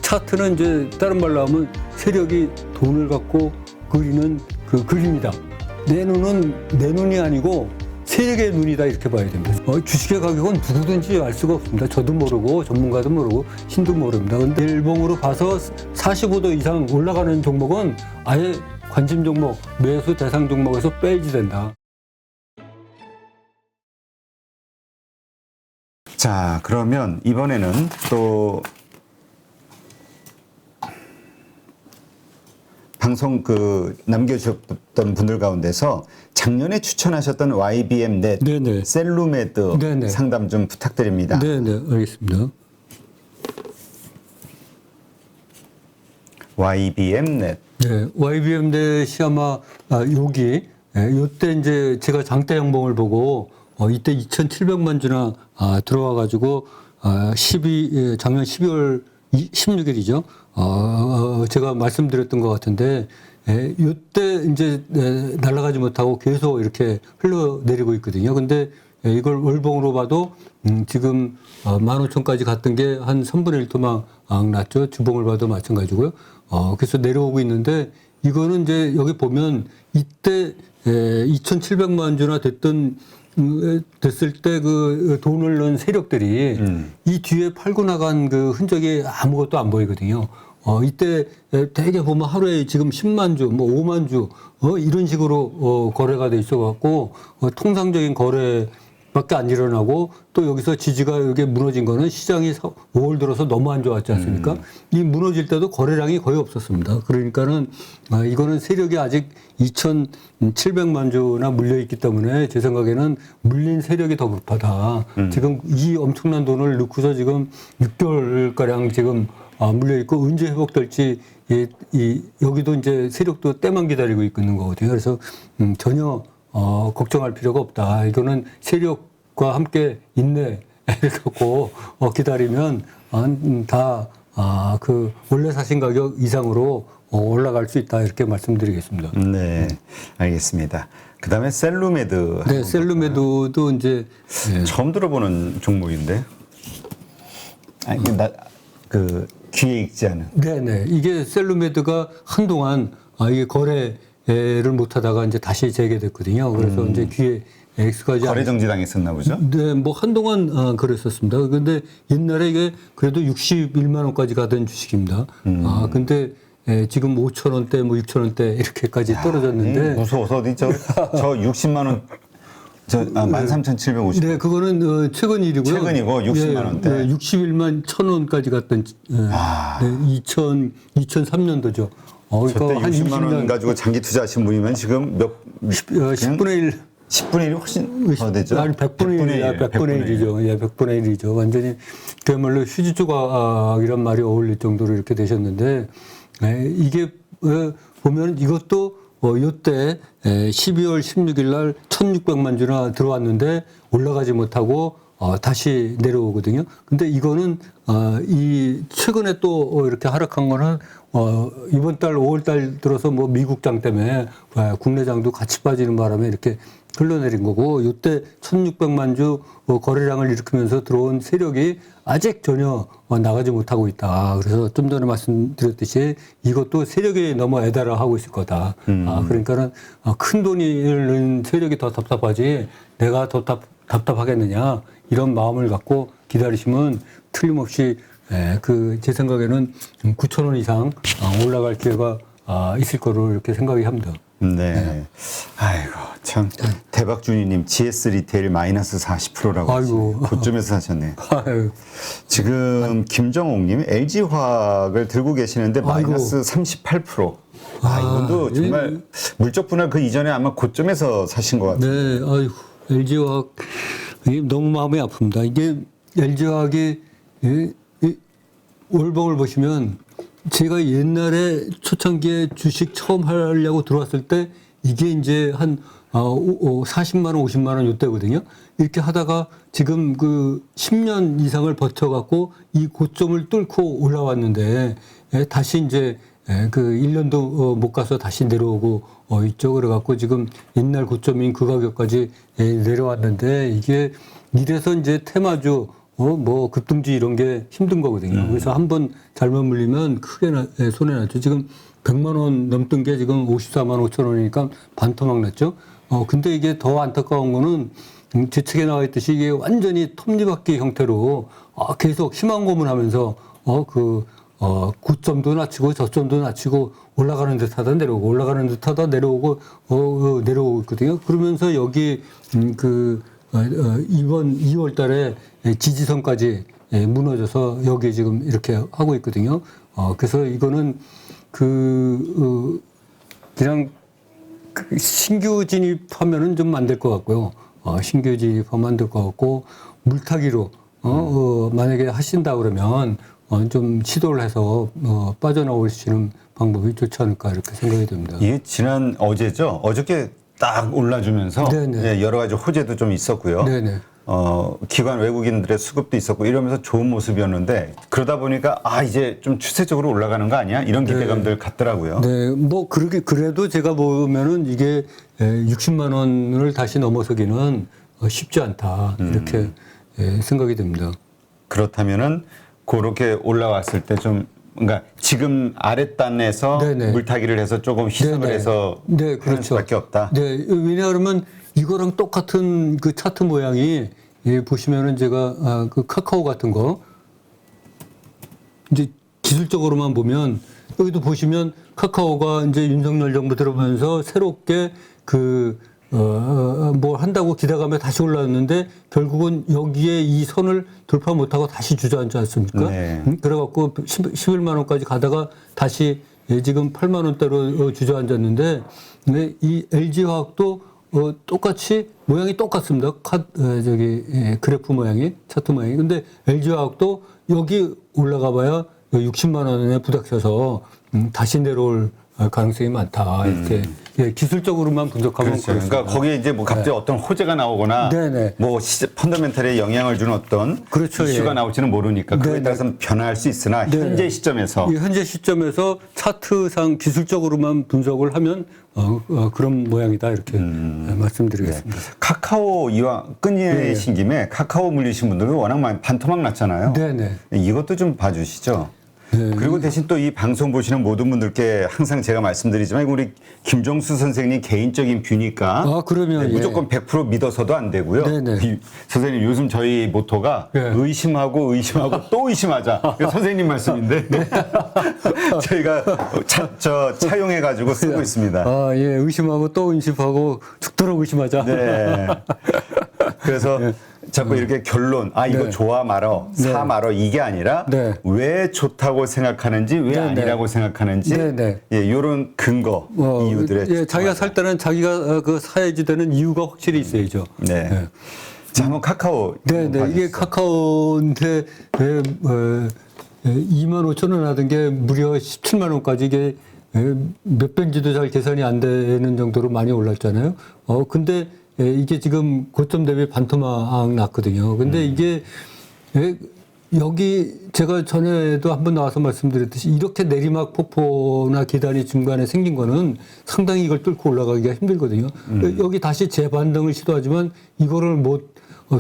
차트는 이제 다른 말로 하면 세력이 돈을 갖고 그리는 그 그림이다. 내 눈은 내 눈이 아니고 세력의 눈이다 이렇게 봐야 됩니다. 주식의 가격은 누구든지 알 수가 없습니다. 저도 모르고 전문가도 모르고 신도 모릅니다. 근데 일봉으로 봐서 45도 이상 올라가는 종목은 아예 관심 종목, 매수 대상 종목에서 빼야지 된다. 자, 그러면 이번에는 또 방송 남겨주셨던 분들 가운데서 작년에 추천하셨던 YBM넷, 네네. 셀루메드 네네. 상담 좀 부탁드립니다. 네네, 알겠습니다. YBM넷. 네, YBM넷이 아마 여기 요때 이제 제가 장대 양봉을 보고 이때 2,700만 주나 들어와 가지고 작년 12월 16일이죠. 제가 말씀드렸던 것 같은데 요때 이제 날아가지 못하고 계속 이렇게 흘러내리고 있거든요. 근데 이걸 월봉으로 봐도 지금 15,000까지 갔던 게 한 3분의 1 토막 났죠. 주봉을 봐도 마찬가지고요. 그래서 내려오고 있는데 이거는 이제 여기 보면 이때 2,700만 주나 됐을 때 그 돈을 넣은 세력들이 이 뒤에 팔고 나간 그 흔적이 아무것도 안 보이거든요. 이때 대개 보면 하루에 지금 10만 주, 뭐 5만 주, 이런 식으로 거래가 돼 있어갖고 통상적인 거래밖에 안 일어나고 또 여기서 지지가 여기 무너진 거는 시장이 5월 들어서 너무 안 좋았지 않습니까? 이 무너질 때도 거래량이 거의 없었습니다. 그러니까는 이거는 세력이 아직 2,700만 주나 물려 있기 때문에 제 생각에는 물린 세력이 더 급하다. 지금 이 엄청난 돈을 넣고서 지금 6개월가량 지금 물려 있고 언제 회복될지 여기도 이제 세력도 때만 기다리고 있는 거거든요. 그래서 전혀 걱정할 필요가 없다. 이거는 세력과 함께 인내를 갖고 기다리면 다 그 원래 사신 가격 이상으로 올라갈 수 있다 이렇게 말씀드리겠습니다. 네, 알겠습니다. 그다음에 셀루메드. 네, 셀루메드도 이제 처음 들어보는 종목인데. 아니, 귀에 익지 않은. 네네. 이게 셀루메드가 한동안 이게 거래를 못하다가 이제 다시 재개됐거든요. 그래서 이제 귀에 X까지 거래 정지당했었나 보죠? 네, 뭐 한동안 그랬었습니다. 근데 옛날에 이게 그래도 61만 원까지 가던 주식입니다. 근데 지금 5천 원대, 뭐 6천 원대 이렇게까지 떨어졌는데 무서워서 어디 저 60만 원. 13,750. 네, 그거는 최근 일이고요. 최근이고 60만 원대. 네, 61만 1천 원까지 갔던 2003년도죠. 그때 한 60만 원 20년 가지고 장기 투자하신 분이면 지금 10분의 1. 10분의 1이 훨씬 더 되죠? 아니, 100분의 1이죠. 예, 100분의 1이죠. 완전히 그야말로 휴지 조각이란 말이 어울릴 정도로 이렇게 되셨는데, 이게 보면 이것도 요때 12월 16일 날 1,600만 주나 들어왔는데 올라가지 못하고 다시 내려오거든요. 근데 이거는 이 최근에 또 이렇게 하락한 거는 이번 달 5월 달 들어서 뭐 미국장 때문에 국내장도 같이 빠지는 바람에 이렇게 흘러내린 거고, 이때 1,600만 주 거래량을 일으키면서 들어온 세력이 아직 전혀 나가지 못하고 있다. 그래서 좀 전에 말씀드렸듯이 이것도 세력이 너무 애달아하고 있을 거다. 그러니까는 큰 돈을 넣은 세력이 더 답답하지 내가 더 답답하겠느냐 이런 마음을 갖고 기다리시면 틀림없이 제 생각에는 9천 원 이상 올라갈 기회가 있을 거로 이렇게 생각이 합니다. 네. 아이고, 참. 대박준이님, GS 리테일 마이너스 40%라고. 아이고. 고점에서 사셨네. 아유. 지금 김정옥님, LG화학을 들고 계시는데 마이너스 38%. 이분도 정말 물적 분할 그 이전에 아마 고점에서 사신 것 같아요. 네, 아이고. LG화학, 너무 마음이 아픕니다. 이게 LG화학이 월봉을 보시면 제가 옛날에 초창기에 주식 처음 하려고 들어왔을 때 이게 이제 한 40만 원, 50만 원 이때거든요. 이렇게 하다가 지금 그 10년 이상을 버텨갖고 이 고점을 뚫고 올라왔는데 다시 이제 그 1년도 못 가서 다시 내려오고 있죠. 그래갖고 지금 옛날 고점인 그 가격까지 내려왔는데 이게 이래서 이제 테마주 뭐 급등주 이런 게 힘든 거거든요. 그래서 한번 잘못 물리면 크게 손해 났죠. 지금 100만 원 넘던 게 지금 54만 5천 원이니까 반토막 났죠. 근데 이게 더 안타까운 거는 제 책에 나와 있듯이 이게 완전히 톱니바퀴 형태로 계속 희망 고문하면서 고점도 낮추고 저점도 낮추고 올라가는 듯하다 내려오고 올라가는 듯하다 내려오고 내려오고 있거든요. 그러면서 여기 이번 2월달에 지지선까지 무너져서 여기 지금 이렇게 하고 있거든요. 그래서 이거는 그냥 신규 진입하면은 좀 안 될 것 같고요. 신규 진입하면 안 될 것 같고 물타기로 만약에 하신다 그러면 좀 시도를 해서 빠져나올 수 있는 방법이 좋지 않을까 이렇게 생각이 됩니다. 이게 어제죠? 어저께 딱 올라주면서 예, 여러 가지 호재도 좀 있었고요. 네네. 기관 외국인들의 수급도 있었고 이러면서 좋은 모습이었는데 그러다 보니까 이제 좀 추세적으로 올라가는 거 아니야? 이런 기대감들 같더라고요. 네, 뭐 그래도 제가 보면은 이게 60만 원을 다시 넘어서기는 쉽지 않다 이렇게 생각이 됩니다. 그렇다면은 그렇게 올라왔을 때 좀 그러니까 지금 아랫단에서 네네. 물타기를 해서 조금 희석을 네네. 해서 네, 하는 그렇죠. 수밖에 없다. 네, 왜냐하면 이거랑 똑같은 그 차트 모양이 보시면은 제가 그 카카오 같은 거 이제 기술적으로만 보면 여기도 보시면 카카오가 이제 윤석열 정부 들어오면서 새롭게 뭐 한다고 기대감에 다시 올랐는데 결국은 여기에 이 선을 돌파 못하고 다시 주저앉지 않습니까? 네. 그래갖고 11만 원까지 가다가 다시 지금 8만 원대로 주저앉았는데 이 LG화학도 똑같이 모양이 똑같습니다. 그래프 모양이 차트 모양이. 근데 LG화학도 여기 올라가봐야 60만 원에 부닥쳐서 다시 내려올 가능성이 많다. 이렇게 기술적으로만 분석하면 그렇죠. 그렇습니다. 그러니까 거기에 이제 뭐 갑자기 어떤 호재가 나오거나 네네. 뭐 펀더멘털에 영향을 주는 어떤 그렇죠. 이슈가 예. 나올지는 모르니까 그거에 네네. 따라서는 변화할 수 있으나 현재 시점에서 이 현재 시점에서 차트상 기술적으로만 분석을 하면 그런 모양이다 이렇게 말씀드리겠습니다. 카카오 이왕 끊이신 김에 카카오 물리신 분들은 워낙 많이 반토막 났잖아요. 네네. 이것도 좀 봐주시죠. 네. 그리고 대신 또 이 방송 보시는 모든 분들께 항상 제가 말씀드리지만 우리 김종수 선생님 개인적인 뷰니까 그러면 무조건 100% 믿어서도 안 되고요. 네네. 선생님 요즘 저희 모토가 의심하고 또 의심하자. 이거 선생님 말씀인데 저희가 차용해가지고 쓰고 있습니다. 예, 의심하고 또 의심하고 죽도록 의심하자. 네. 그래서 자꾸 이렇게 결론, 이거 좋아 말어, 사 말어 이게 아니라 왜 좋다고 생각하는지, 왜 아니라고 생각하는지, 이런 근거, 이유들의. 자기가 살 때는 자기가 사야지 되는 이유가 확실히 있어야죠. 네. 자, 한번 카카오. 이게 카카오인데 2만 5천 원 하던 게 무려 17만 원까지 이게 몇 배인지도 잘 계산이 안 되는 정도로 많이 올랐잖아요. 근데 이게 지금 고점 대비 반토막 났거든요. 근데 이게 여기 제가 전에도 한번 나와서 말씀드렸듯이 이렇게 내리막 폭포나 계단이 중간에 생긴 거는 상당히 이걸 뚫고 올라가기가 힘들거든요. 여기 다시 재반등을 시도하지만 이거를 못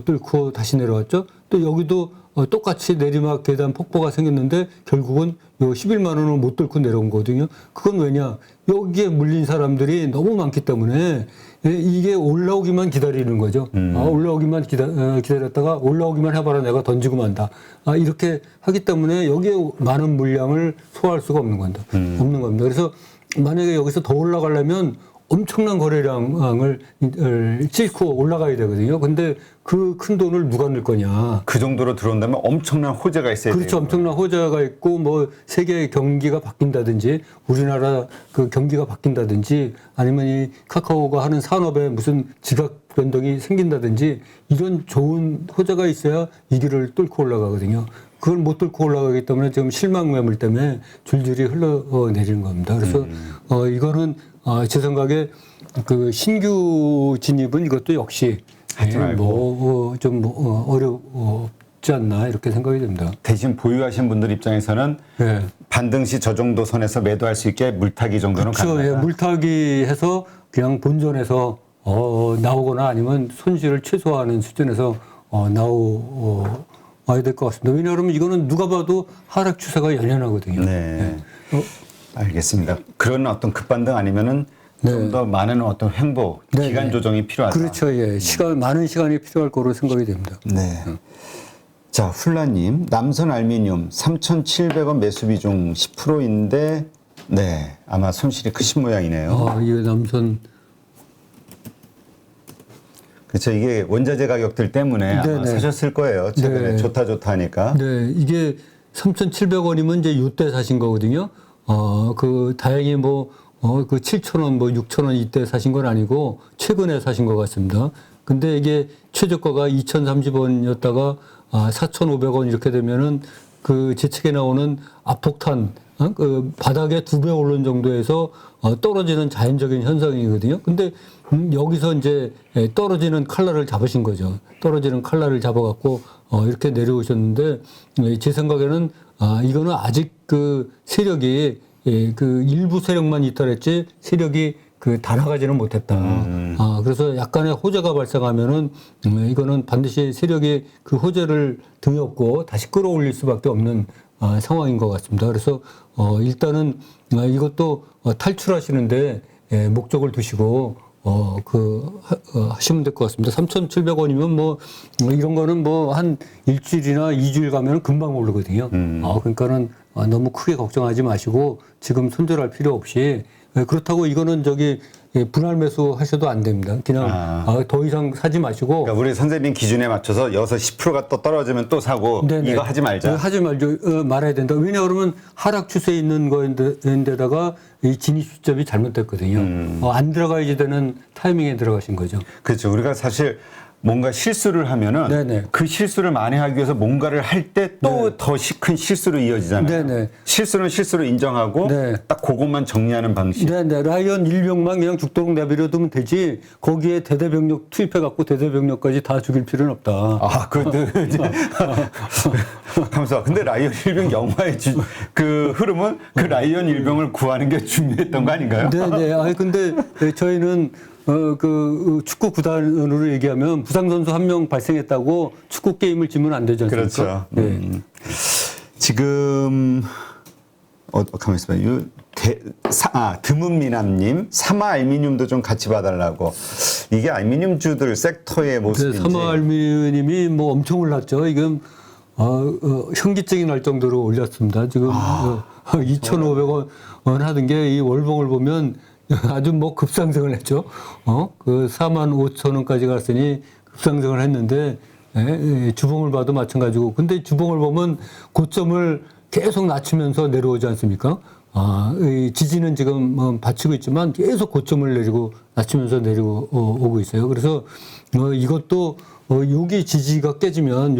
뚫고 다시 내려왔죠. 또 여기도 똑같이 내리막 계단 폭포가 생겼는데 결국은 요 11만 원을 못 뚫고 내려온 거거든요. 그건 왜냐? 여기에 물린 사람들이 너무 많기 때문에 이게 올라오기만 기다리는 거죠. 올라오기만 기다렸다가 올라오기만 해봐라 내가 던지고 만다. 이렇게 하기 때문에 여기에 많은 물량을 소화할 수가 없는 겁니다. 그래서 만약에 여기서 더 올라가려면 엄청난 거래량을 싣고 올라가야 되거든요. 근데 그 큰 돈을 누가 넣을 거냐. 그 정도로 들어온다면 엄청난 호재가 있어야 돼요. 그렇죠. 엄청난 호재가 있고 뭐 세계 경기가 바뀐다든지 우리나라 그 경기가 바뀐다든지 아니면 이 카카오가 하는 산업에 무슨 지각 변동이 생긴다든지 이런 좋은 호재가 있어야 이 길을 뚫고 올라가거든요. 그걸 못 뚫고 올라가기 때문에 지금 실망 매물 때문에 줄줄이 흘러내리는 겁니다. 그래서 이거는 제 생각에 그 신규 진입은 이것도 역시 좀 어렵지 않나 이렇게 생각이 됩니다. 대신 보유하신 분들 입장에서는 반등 시 저 정도 선에서 매도할 수 있게 물타기 정도는 가능하다. 그렇죠. 물타기 해서 그냥 본전에서 나오거나 아니면 손실을 최소화하는 수준에서 와야 될 것 같습니다. 왜냐하면 이거는 누가 봐도 하락 추세가 연연하거든요. 네. 알겠습니다. 그런 어떤 급반등 아니면은 좀 더 많은 어떤 횡보, 기간 조정이 필요하다. 그렇죠. 예. 많은 시간이 필요할 거로 생각이 됩니다. 네. 자, 훌라님, 남선 알미늄 3,700원 매수 비중 10%인데, 네, 아마 손실이 크신 모양이네요. 이게 남선. 그렇죠. 이게 원자재 가격들 때문에 아마 사셨을 거예요. 최근에 좋다 하니까. 네, 이게 3,700원이면 이제 요때 사신 거거든요. 다행히 그 7,000원, 6,000원 이때 사신 건 아니고 최근에 사신 것 같습니다. 근데 이게 최저가가 2,030원이었다가 4,500원 이렇게 되면은 제 책에 나오는 압폭탄, 그 바닥에 2배 오른 정도에서 떨어지는 자연적인 현상이거든요. 근데 여기서 이제 떨어지는 칼날을 잡으신 거죠. 떨어지는 칼날을 잡아갖고 이렇게 내려오셨는데 제 생각에는 이거는 아직 세력이 일부 세력만 있더랬지 세력이 다 나가지는 못했다. 그래서 약간의 호재가 발생하면은 이거는 반드시 세력이 그 호재를 등에 업고 다시 끌어올릴 수밖에 없는 상황인 것 같습니다. 그래서 일단은 이것도 탈출하시는데 목적을 두시고 하시면 될 것 같습니다. 3,700원이면 이런 거는 한 일주일이나 2주일 가면 금방 오르거든요. 그러니까는 너무 크게 걱정하지 마시고 지금 손절할 필요 없이 그렇다고 이거는 분할 매수 하셔도 안 됩니다. 그냥 더 이상 사지 마시고. 그러니까 우리 선생님 기준에 맞춰서 여기서 10%가 또 떨어지면 또 사고 이거 하지 말자. 하지 말아야 된다. 왜냐하면 하락 추세에 있는 거인데다가 이 진입 시점이 잘못됐거든요. 안 들어가야지 되는 타이밍에 들어가신 거죠. 그렇죠. 우리가 사실 뭔가 실수를 하면은 그 실수를 만회하기 위해서 뭔가를 할 때 또 더 큰 실수로 이어지잖아요. 실수는 실수로 인정하고 딱 그것만 정리하는 방식. 라이언 일병만 그냥 죽도록 내버려두면 되지 거기에 대대병력 투입해갖고 대대병력까지 다 죽일 필요는 없다. 하면서 근데 라이언 일병 영화의 그 흐름은 그 라이언 일병을 구하는 게 중요했던 거 아닌가요? 근데 저희는 축구 구단으로 얘기하면 부상 선수 한 명 발생했다고 축구 게임을 지면 안 되지 않습니까? 그렇죠. 지금 가만 있어봐요. 드문미남님 삼화 알미늄도 좀 같이 봐달라고. 이게 알미늄주들 섹터의 모습인지. 삼화 알미늄이 엄청 올랐죠. 이건 현기증이 날 정도로 올렸습니다. 지금 2,500원 하던 게 이 월봉을 보면 아주 급상승을 했죠. 45,000원까지 갔으니 급상승을 했는데, 주봉을 봐도 마찬가지고. 근데 주봉을 보면 고점을 계속 낮추면서 내려오지 않습니까? 이 지지는 지금 받치고 있지만 계속 고점을 낮추면서 내려오고 있어요. 그래서 이것도 여기 지지가 깨지면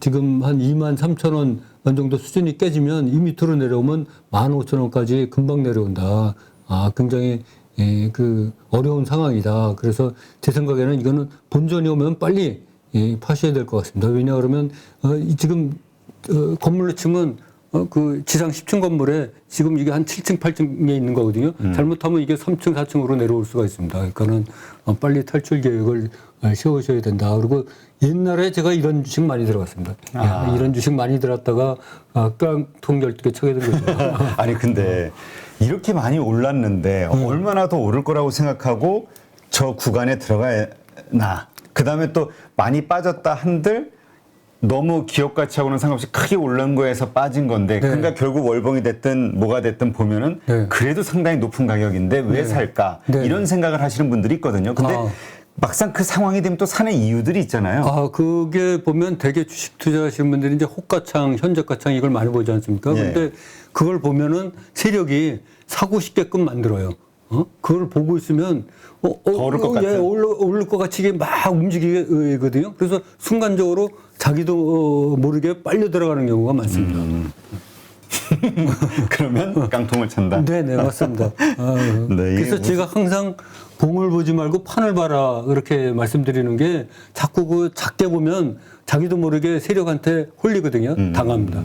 지금 한 23,000원 정도 수준이 깨지면 이 밑으로 내려오면 15,000원까지 금방 내려온다. 굉장히 어려운 상황이다. 그래서 제 생각에는 이거는 본전이 오면 빨리 파셔야 될 것 같습니다. 왜냐 그러면 지금 건물로 치면 지상 10층 건물에 지금 이게 한 7층, 8층에 있는 거거든요. 잘못하면 이게 3층, 4층으로 내려올 수가 있습니다. 그러니까는 빨리 탈출 계획을 세우셔야 된다. 그리고 옛날에 제가 이런 주식 많이 들어갔습니다. 이런 주식 많이 들었다가 깡통 12개 차게 된 거죠. 아니 근데 이렇게 많이 올랐는데 얼마나 더 오를 거라고 생각하고 저 구간에 들어가나. 그다음에 또 많이 빠졌다 한들 너무 기업 가치하고는 상관없이 크게 오른 거에서 빠진 건데 그러니까 결국 월봉이 됐든 뭐가 됐든 보면은 그래도 상당히 높은 가격인데 왜 살까 이런 생각을 하시는 분들이 있거든요. 근데 막상 그 상황이 되면 또 사는 이유들이 있잖아요. 그게 보면 대개 주식 투자하시는 분들이 이제 호가창, 현저가창 이걸 많이 보지 않습니까? 근데 그걸 보면은 세력이 사고 싶게끔 만들어요. 그걸 보고 있으면 더 오를 것 같은. 오를 것 같이 이게 막 움직이거든요. 그래서 순간적으로 자기도 모르게 빨려 들어가는 경우가 많습니다. 그러면 깡통을 찬다. 네네 맞습니다. 그래서 제가 항상 봉을 보지 말고 판을 봐라 그렇게 말씀드리는 게 자꾸 작게 보면 자기도 모르게 세력한테 홀리거든요. 당합니다.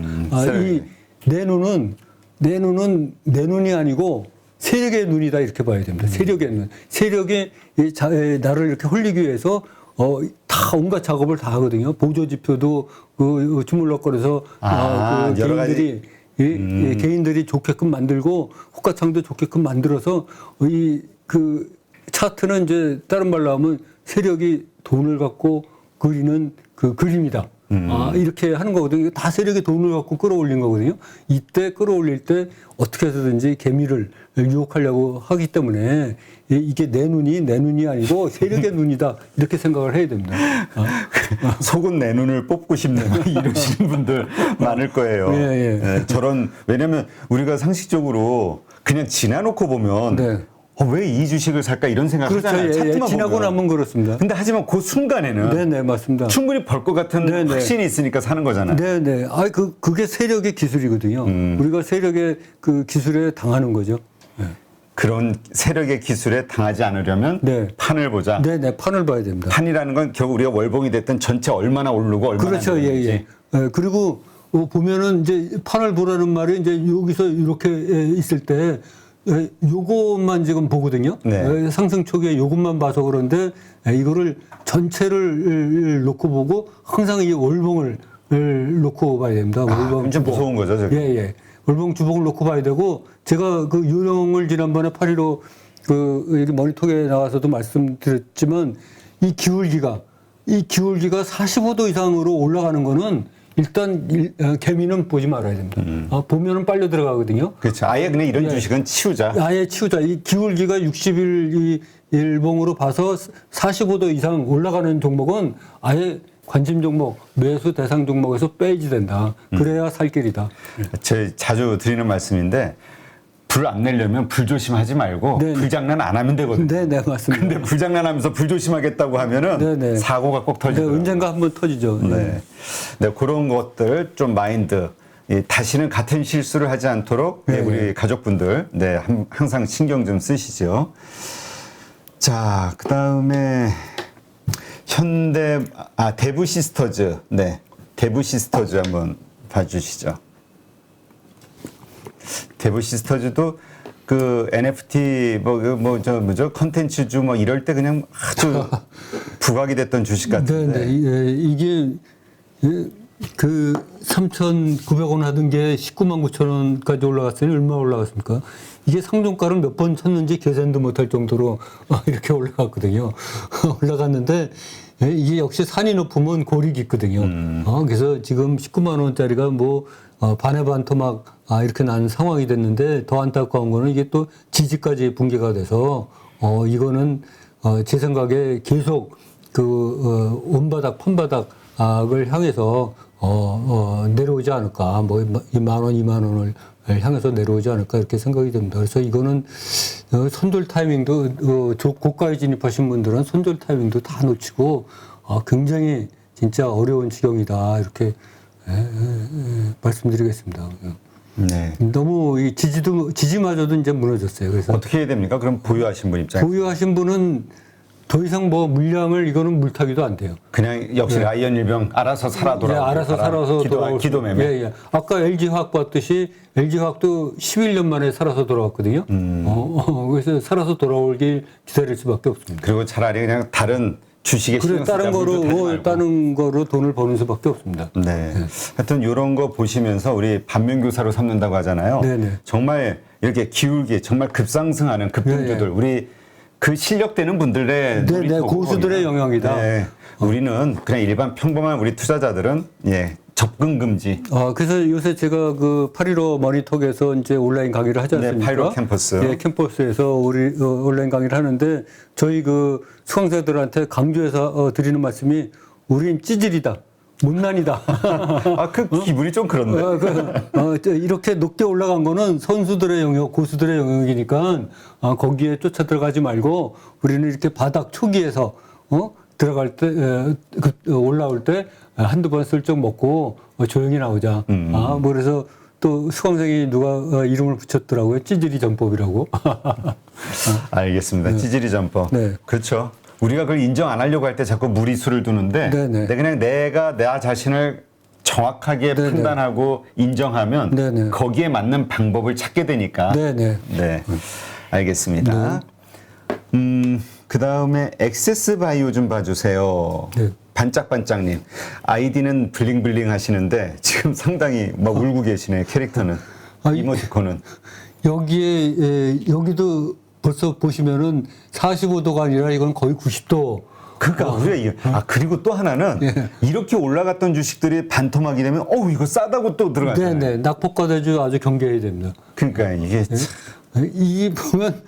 이 내 눈은 내 눈이 아니고 세력의 눈이다 이렇게 봐야 됩니다. 세력의 눈. 세력이 나를 이렇게 홀리기 위해서 다 온갖 작업을 다 하거든요. 보조 지표도 그 주물럭거려서 그 여러 개인들이 개인들이 좋게끔 만들고 호가창도 좋게끔 만들어서 그 차트는 이제 다른 말로 하면 세력이 돈을 갖고 그리는 그 그림이다. 이렇게 하는 거거든요. 다 세력이 돈을 갖고 끌어올린 거거든요. 이때 끌어올릴 때 어떻게 해서든지 개미를 유혹하려고 하기 때문에 이게 내 눈이 아니고 세력의 눈이다. 이렇게 생각을 해야 됩니다. 속은 내 눈을 뽑고 싶네. 이러시는 분들 많을 거예요. 예, 저런, 왜냐면 우리가 상식적으로 그냥 지나놓고 보면 왜 이 주식을 살까 이런 생각 하잖아요. 차트만 지나고 보면. 나면 그렇습니다. 근데 하지만 그 순간에는 네네 맞습니다. 충분히 벌 것 같은 확신이 있으니까 사는 거잖아요. 네네. 그게 세력의 기술이거든요. 우리가 세력의 그 기술에 당하는 거죠. 그런 세력의 기술에 당하지 않으려면 판을 보자. 네네 판을 봐야 됩니다. 판이라는 건 결국 우리가 월봉이 됐든 전체 얼마나 오르고 얼마나 그렇죠. 내리는지. 그리고 보면은 이제 판을 보라는 말이 이제 여기서 이렇게 있을 때 요것만 지금 보거든요. 상승 초기에 요것만 봐서 그런데 이거를 전체를 놓고 보고 항상 이 월봉을 놓고 봐야 됩니다. 월봉 좀 무서운 거죠, 저게. 월봉 주봉을 놓고 봐야 되고 제가 그 요령을 지난번에 8.15 여기 머니톡에 나와서도 말씀드렸지만 이 기울기가 45도 이상으로 올라가는 거는 일단 개미는 보지 말아야 됩니다. 보면은 빨려 들어가거든요. 그렇죠. 아예 그냥 이런 주식은 치우자. 아예 치우자. 이 기울기가 60일 일봉으로 봐서 45도 이상 올라가는 종목은 아예 관심 종목, 매수 대상 종목에서 빼야지 된다. 그래야 살 길이다. 제 자주 드리는 말씀인데 불 안 내려면 불조심하지 말고 불장난 안 하면 되거든요. 네, 맞습니다. 근데 불장난하면서 불조심하겠다고 하면은 사고가 꼭 터지죠. 언젠가 한번 터지죠. 그런 것들 좀 마인드. 다시는 같은 실수를 하지 않도록 우리 가족분들 항상 신경 좀 쓰시죠. 자, 그다음에 대부 시스터즈. 대부 시스터즈 한번 봐주시죠. 대부 시스터즈도 그 NFT 컨텐츠주 이럴 때 그냥 아주 부각이 됐던 주식 같은데. 이게 그 3,900원 하던 게 19만 9천 원까지 올라갔으니 얼마 올라갔습니까? 이게 상종가를 몇 번 쳤는지 계산도 못할 정도로 이렇게 올라갔거든요. 올라갔는데 이게 역시 산이 높으면 골이 깊거든요. 그래서 지금 19만 원짜리가 반의 반 토막 이렇게 난 상황이 됐는데 더 안타까운 거는 이게 또 지지까지 붕괴가 돼서 이거는 제 생각에 계속 그 온바닥 판바닥을 향해서 내려오지 않을까 2만 원, 2만 원을 향해서 내려오지 않을까 이렇게 생각이 됩니다. 그래서 이거는 손절 타이밍도 고가에 진입하신 분들은 손절 타이밍도 다 놓치고 굉장히 진짜 어려운 지경이다 이렇게 말씀드리겠습니다. 너무 이 지지마저도 이제 무너졌어요. 그래서 어떻게 해야 됩니까? 그럼 보유하신 분 입장에서 보유하신 분은 더 이상 물량을 이거는 물타기도 안 돼요. 그냥 역시 라이언 일병 알아서 살아 돌아오고. 알아서 살아서 기도매매. 아까 LG화학 봤듯이 LG화학도 11년 만에 살아서 돌아왔거든요. 그래서 살아서 돌아올 길 기다릴 수밖에 없습니다. 그리고 차라리 그냥 다른 주식에 신경 쓰자. 다른 거로 돈을 버는 수밖에 없습니다. 하여튼 이런 거 보시면서 우리 반면교사로 삼는다고 하잖아요. 정말 이렇게 기울기 정말 급상승하는 급등주들 우리 그 실력되는 분들의 고수들의 영역이다. 우리는 그냥 일반 평범한 우리 투자자들은 접근 금지. 그래서 요새 제가 그 8.15 머니톡에서 이제 온라인 강의를 하지 않습니까? 8.15 캠퍼스. 캠퍼스에서 우리 온라인 강의를 하는데 저희 그 수강생들한테 강조해서 드리는 말씀이 우린 찌질이다. 못난이다. 그 기분이 좀 그런데. 이렇게 높게 올라간 거는 선수들의 영역, 고수들의 영역이니까 거기에 쫓아 들어가지 말고 우리는 이렇게 바닥 초기에서 들어갈 때 올라올 때 한두 번 슬쩍 먹고 조용히 나오자. 그래서 또 수강생이 누가 이름을 붙였더라고요. 찌질이 전법이라고. 알겠습니다. 찌질이 전법. 그렇죠. 우리가 그걸 인정 안 하려고 할 때 자꾸 무리수를 두는데 그냥 내가 나 자신을 정확하게 판단하고 인정하면 거기에 맞는 방법을 찾게 되니까. 알겠습니다. 그 다음에 엑세스 바이오 좀 봐주세요. 네. 반짝반짝님. 아이디는 블링블링 하시는데 지금 상당히 막 울고 계시네요. 캐릭터는. 이모티콘은. 여기도 벌써 보시면은 45도가 아니라 이건 거의 90도. 그러니까 그리고 또 하나는 이렇게 올라갔던 주식들이 반토막이 되면 이거 싸다고 또 들어가잖아요. 네네. 낙폭과대주 아주 경계해야 됩니다. 그러니까 이게 이 보면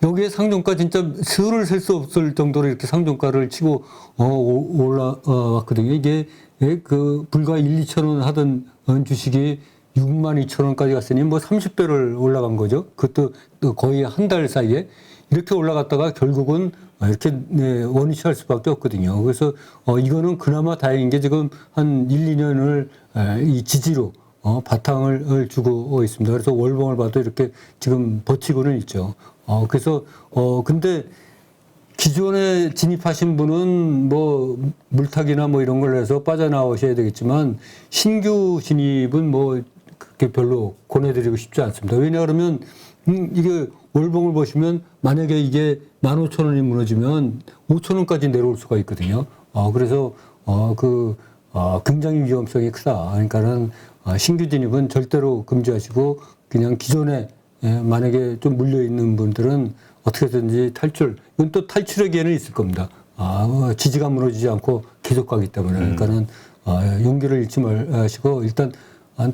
여기에 상종가 진짜 수를 셀 수 없을 정도로 이렇게 상종가를 치고 올라왔거든요. 이게 그 불과 1, 2천 원 하던 주식이 6만 2천 원까지 갔으니 뭐 30배를 올라간 거죠. 그것도 거의 한 달 사이에 이렇게 올라갔다가 결국은 이렇게 원위치할 수밖에 없거든요. 그래서 이거는 그나마 다행인 게 지금 한 1, 2년을 이 지지로 바탕을 주고 있습니다. 그래서 월봉을 봐도 이렇게 지금 버티고는 있죠. 그래서 근데 기존에 진입하신 분은 뭐 물타기나 뭐 이런 걸 해서 빠져나오셔야 되겠지만 신규 진입은 뭐 그렇게 별로 권해드리고 싶지 않습니다. 왜냐 그러면 이게 월봉을 보시면 만약에 이게 15,000원이 무너지면 5,000원까지 내려올 수가 있거든요. 그래서 굉장히 위험성이 크다. 그러니까는 신규 진입은 절대로 금지하시고 그냥 기존에 만약에 좀 물려 있는 분들은 어떻게든지 탈출. 이건 또 탈출의 기회는 있을 겁니다. 지지가 무너지지 않고 계속 가기 때문에 그러니까는 용기를 잃지 마시고 일단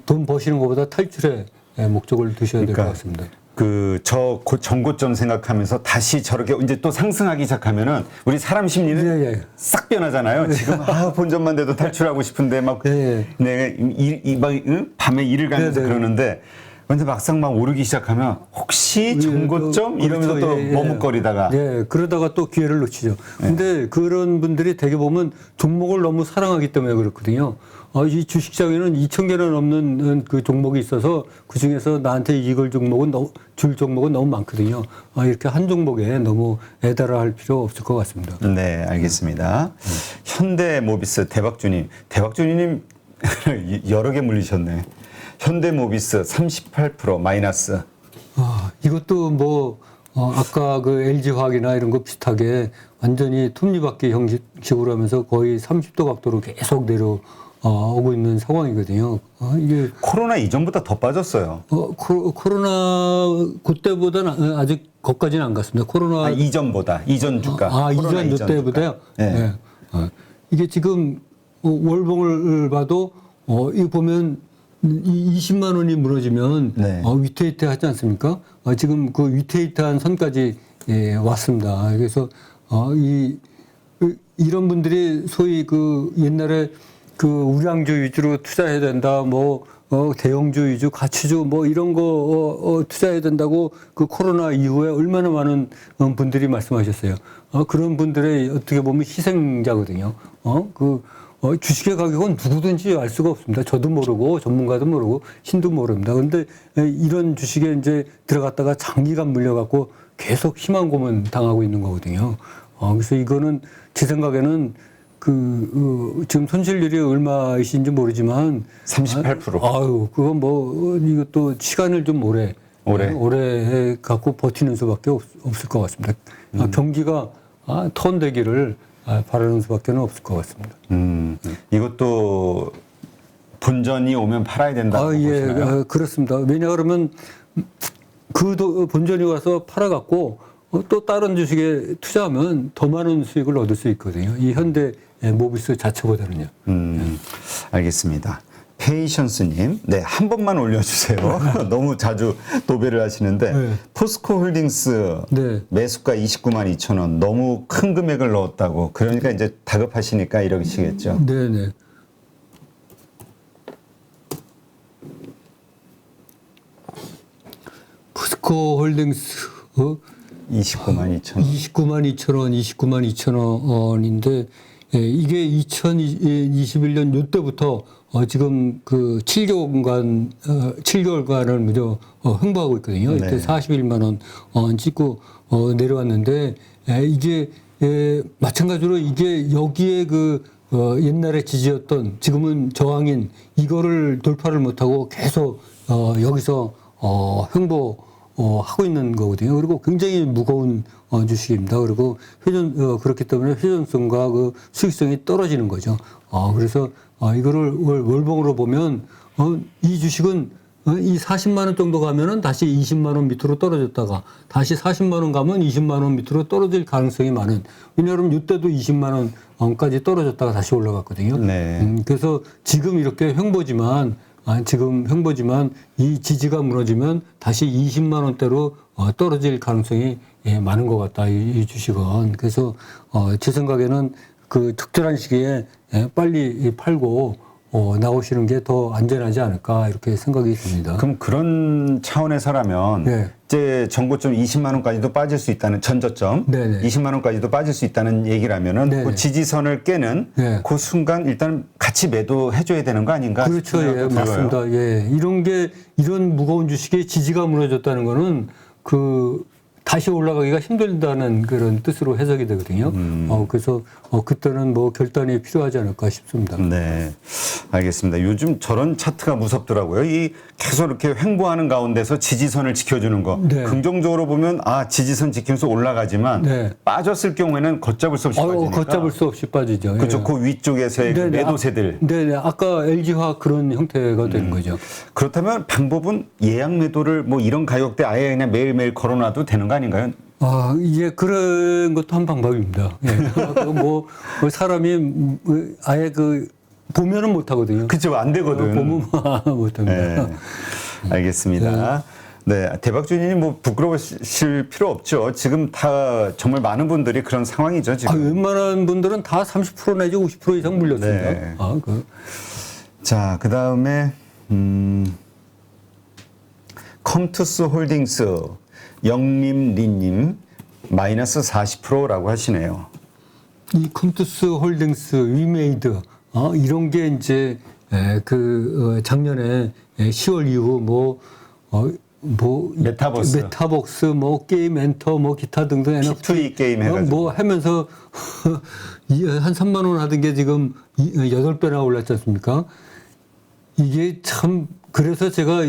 돈 버시는 것보다 탈출의 목적을 두셔야 될 것 같습니다. 전고점 생각하면서 다시 저렇게 이제 또 상승하기 시작하면은 우리 사람 심리는 싹 변하잖아요. 지금 본전만 돼도 탈출하고 싶은데 막 밤에 일을 가면서 그러는데 근데 막상 막 오르기 시작하면 혹시 전고점 이러면서 또 머뭇거리다가 그러다가 또 기회를 놓치죠. 근데 그런 분들이 되게 보면 종목을 너무 사랑하기 때문에 그렇거든요. 이 주식시장에는 2,000개나 넘는 그 종목이 있어서 그 중에서 나한테 이걸 줄 종목은 너무 많거든요. 이렇게 한 종목에 너무 애달아할 필요 없을 것 같습니다. 네, 알겠습니다. 현대모비스 대박주님 여러 개 물리셨네. 현대모비스 38% 마이너스. 이것도 뭐 아까 그 LG화학이나 이런 거 비슷하게 완전히 톱니바퀴 형식으로 하면서 거의 30도 각도로 계속 오고 있는 상황이거든요. 이게 코로나 이전보다 더 빠졌어요. 코로나 그때보다는 아직 거기까지는 안 갔습니다. 코로나 이전보다 이전 주가. 이전 때보다요. 네. 이게 지금 월봉을 봐도 이거 보면 20만 원이 무너지면 위태위태하지 않습니까? 지금 그 위태위태한 선까지 왔습니다. 그래서 이런 분들이 소위 그 옛날에 그 우량주 위주로 투자해야 된다, 뭐 대형주 위주, 가치주 뭐 이런 거 투자해야 된다고 그 코로나 이후에 얼마나 많은 분들이 말씀하셨어요. 그런 분들의 어떻게 보면 희생자거든요. 주식의 가격은 누구든지 알 수가 없습니다. 저도 모르고 전문가도 모르고 신도 모릅니다. 그런데 이런 주식에 이제 들어갔다가 장기간 물려갖고 계속 희망 고문 당하고 있는 거거든요. 그래서 이거는 제 생각에는 지금 손실률이 얼마이신지 모르지만 38%. 그건 뭐 이것도 시간을 좀 오래 갖고 버티는 수밖에 없을 것 같습니다. 경기가 턴되기를 바라는 수밖에 없을 것 같습니다. 이것도 본전이 오면 팔아야 된다고 보시나요? 그렇습니다. 왜냐 그러면 본전이 와서 팔아갖고 또 다른 주식에 투자하면 더 많은 수익을 얻을 수 있거든요. 이 현대 모비스 자체보다는요. 알겠습니다. 페이션스님, 한 번만 올려주세요. 너무 자주 도배를 하시는데 포스코홀딩스 매수가 29만 2천 원 너무 큰 금액을 넣었다고. 그러니까 이제 다급하시니까 이러시겠죠. 네네. 포스코홀딩스 29만 2천 원. 29만 2천 원인데 이게 2021년 요때부터 지금 그 7개월간을 무려 횡보하고 있거든요. 이때 41만 원 찍고 내려왔는데 이게 마찬가지로 이게 여기에 옛날에 지지였던 지금은 저항인 이거를 돌파를 못하고 계속 여기서 횡보 하고 있는 거거든요. 그리고 굉장히 무거운 주식입니다. 그리고 그렇기 때문에 회전성과 그 수익성이 떨어지는 거죠. 그래서 이거를 월봉으로 보면 이 주식은 이 40만 원 정도 가면은 다시 20만 원 밑으로 떨어졌다가 다시 40만 원 가면 20만 원 밑으로 떨어질 가능성이 많은. 왜냐하면 이때도 20만 원까지 떨어졌다가 다시 올라갔거든요. 네. 그래서 지금 이렇게 횡보지만 이 지지가 무너지면 다시 20만 원대로 떨어질 가능성이 많은 것 같다. 이 주식은. 그래서 제 생각에는 그 적절한 시기에 빨리 팔고 나오시는 게 더 안전하지 않을까 이렇게 생각이 듭니다. 그럼 그런 차원에서라면 네. 이제 전고점 20만 원까지도 빠질 수 있다는 전저점 네네. 20만 원까지도 빠질 수 있다는 얘기라면은 네네. 그 지지선을 깨는 네. 그 순간 일단 같이 매도해줘야 되는 거 아닌가? 그렇죠. 싶은 예, 생각도 들어요. 맞습니다. 예. 이런 무거운 주식에 지지가 무너졌다는 거는 다시 올라가기가 힘들다는 그런 뜻으로 해석이 되거든요. 그래서 그때는 뭐 결단이 필요하지 않을까 싶습니다. 네, 알겠습니다. 요즘 저런 차트가 무섭더라고요. 계속 이렇게 횡보하는 가운데서 지지선을 지켜주는 거. 네. 긍정적으로 보면 지지선 지키면서 올라가지만 네. 빠졌을 경우에는 걷잡을 수 없이 빠지니까. 걷잡을 수 없이 빠지죠. 그렇죠. 예. 그 위쪽에서의 그 매도세들. 네네. 아까 LG화학 그런 형태가 되는 거죠. 그렇다면 방법은 예약 매도를 뭐 이런 가격대 아예 그냥 매일매일 걸어놔도 되는 거 아닌가요? 이제 그런 것도 한 방법입니다. 예. 뭐 사람이 아예 보면은 못 하거든요. 그렇죠. 안 되거든. 보면 못 합니다. 네. 알겠습니다. 네. 대박주님이 뭐 부끄러우실 필요 없죠. 지금 다 정말 많은 분들이 그런 상황이죠. 지금. 웬만한 분들은 다 30% 내지 50% 이상 물렸습니다. 네. 자, 그 다음에, 컴투스 홀딩스, 영림리님, 마이너스 40%라고 하시네요. 이 컴투스 홀딩스, 위메이드, 이런 게 이제, 작년에 10월 이후 메타버스, 게임 엔터, 기타 등등 P2E 게임 해가지고. 하면서 한 3만 원 하던 게 지금 8배나 올랐지 않습니까? 이게 참, 그래서 제가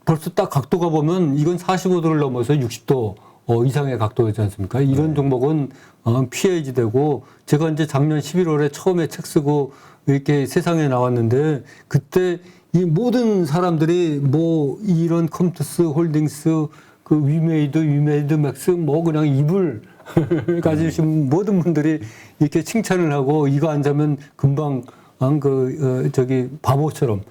벌써 딱 각도가 보면 이건 45도를 넘어서 60도 이상의 각도였지 않습니까? 이런 종목은 피해야지 되고, 제가 이제 작년 11월에 처음에 책 쓰고 이렇게 세상에 나왔는데, 그때 이 모든 사람들이 이런 컴투스 홀딩스, 위메이드 맥스, 그냥 입을 가지신 모든 분들이 이렇게 칭찬을 하고, 이거 안 사면 금방 바보처럼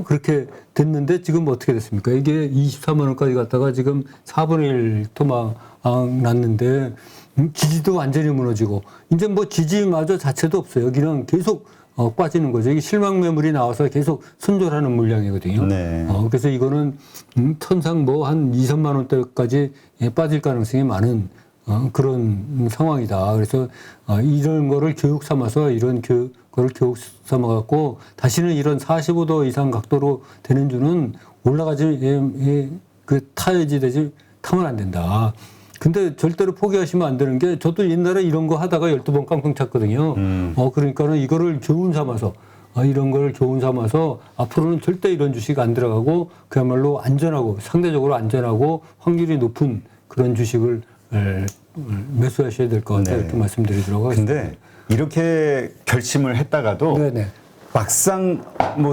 그렇게 됐는데, 지금 어떻게 됐습니까? 이게 24만 원까지 갔다가 지금 4분의 1 토막 났는데, 지지도 완전히 무너지고, 이제 지지마저 자체도 없어요. 여기는 계속 빠지는 거죠. 이게 실망 매물이 나와서 계속 손절하는 물량이거든요. 네. 그래서 이거는 천상 한 2, 3만 원대까지 빠질 가능성이 많은 그런 상황이다. 그래서 이런 거를 교육 삼아서 그걸 교육 삼아갖고 다시는 이런 45도 이상 각도로 되는 주는 타면 안 된다. 근데 절대로 포기하시면 안 되는 게, 저도 옛날에 이런 거 하다가 12번 깡통 찼거든요. 그러니까는 이거를 교훈 삼아서, 이런 걸 교훈 삼아서 앞으로는 절대 이런 주식 안 들어가고, 그야말로 안전하고, 상대적으로 안전하고 확률이 높은 그런 주식을 매수하셔야 될 것 같아요. 네. 이렇게 말씀드리도록 하겠습니다. 근데 이렇게 결심을 했다가도 네네. 막상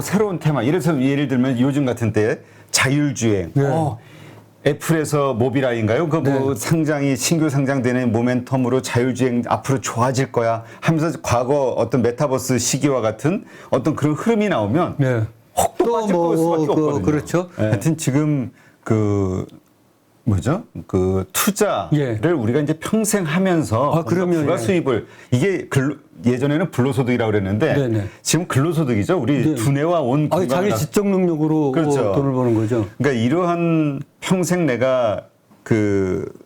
새로운 테마, 예를 들면 요즘 같은 때 자율주행, 네. 애플에서 모빌아이인가요? 신규 상장되는 모멘텀으로 자율주행 앞으로 좋아질 거야 하면서 과거 어떤 메타버스 시기와 같은 어떤 그런 흐름이 나오면 혹도 빠질 수밖에 없거든요. 그렇죠. 하여튼 지금 투자를 우리가 이제 평생 하면서 부가 수입을, 이게 예전에는 근로소득이라고 그랬는데 네네. 지금 근로소득이죠. 우리 두뇌와 온 건강을 자기 지적 능력으로 그렇죠. 돈을 버는 거죠. 그러니까 이러한 평생 내가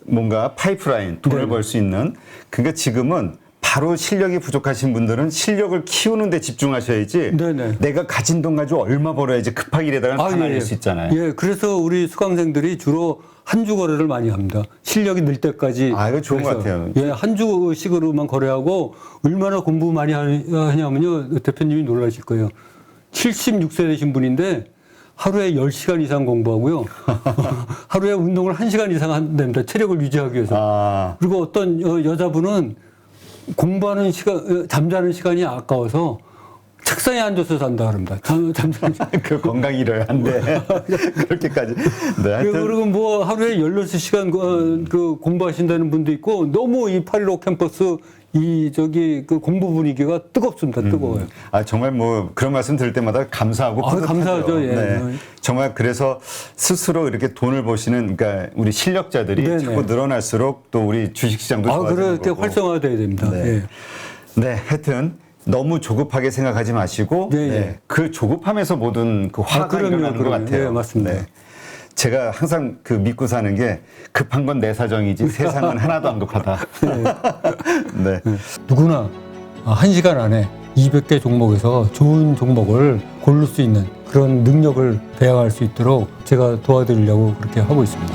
뭔가 파이프라인 돈을 벌 수 있는, 그러니까 지금은 바로 실력이 부족하신 분들은 실력을 키우는 데 집중하셔야지, 네네. 내가 가진 돈 가지고 얼마 벌어야지 급하게 이래다가 다 날릴 수 있잖아요. 예, 그래서 우리 수강생들이 주로 한 주 거래를 많이 합니다. 실력이 늘 때까지. 이거 좋은 것 같아요. 예, 한 주씩으로만 거래하고, 얼마나 공부 많이 하냐면요, 대표님이 놀라실 거예요. 76세 되신 분인데 하루에 10시간 이상 공부하고요. 하루에 운동을 1시간 이상 한답니다. 체력을 유지하기 위해서. 그리고 어떤 여자분은 공부하는 시간, 잠자는 시간이 아까워서 책상에 앉아서 잔다 그럽니다. 잠자는 시간. 그 건강이 이러한데 그렇게까지. 네, 하여튼. 그리고 뭐 하루에 16시간 그 공부하신다는 분도 있고 너무 이 8.15 캠퍼스 그 공부 분위기가 뜨겁습니다. 뜨거워요. 정말 뭐 그런 말씀 들을 때마다 감사하고 감사하죠. 예. 네. 정말 그래서 스스로 이렇게 돈을 버시는 그러니까 우리 실력자들이 네네. 자꾸 늘어날수록 또 우리 주식시장도 좋아지는 그렇게 거고. 활성화돼야 됩니다. 네. 예. 네, 하여튼 너무 조급하게 생각하지 마시고 네, 네, 그 조급함에서 모든 그 화가 일어나는 것 같아요. 네, 맞습니다. 네. 제가 항상 그 믿고 사는 게 급한 건 내 사정이지 세상은 하나도 안 급하다. 네. 누구나 1시간 안에 200개 종목에서 좋은 종목을 고를 수 있는 그런 능력을 배양할 수 있도록 제가 도와드리려고 그렇게 하고 있습니다.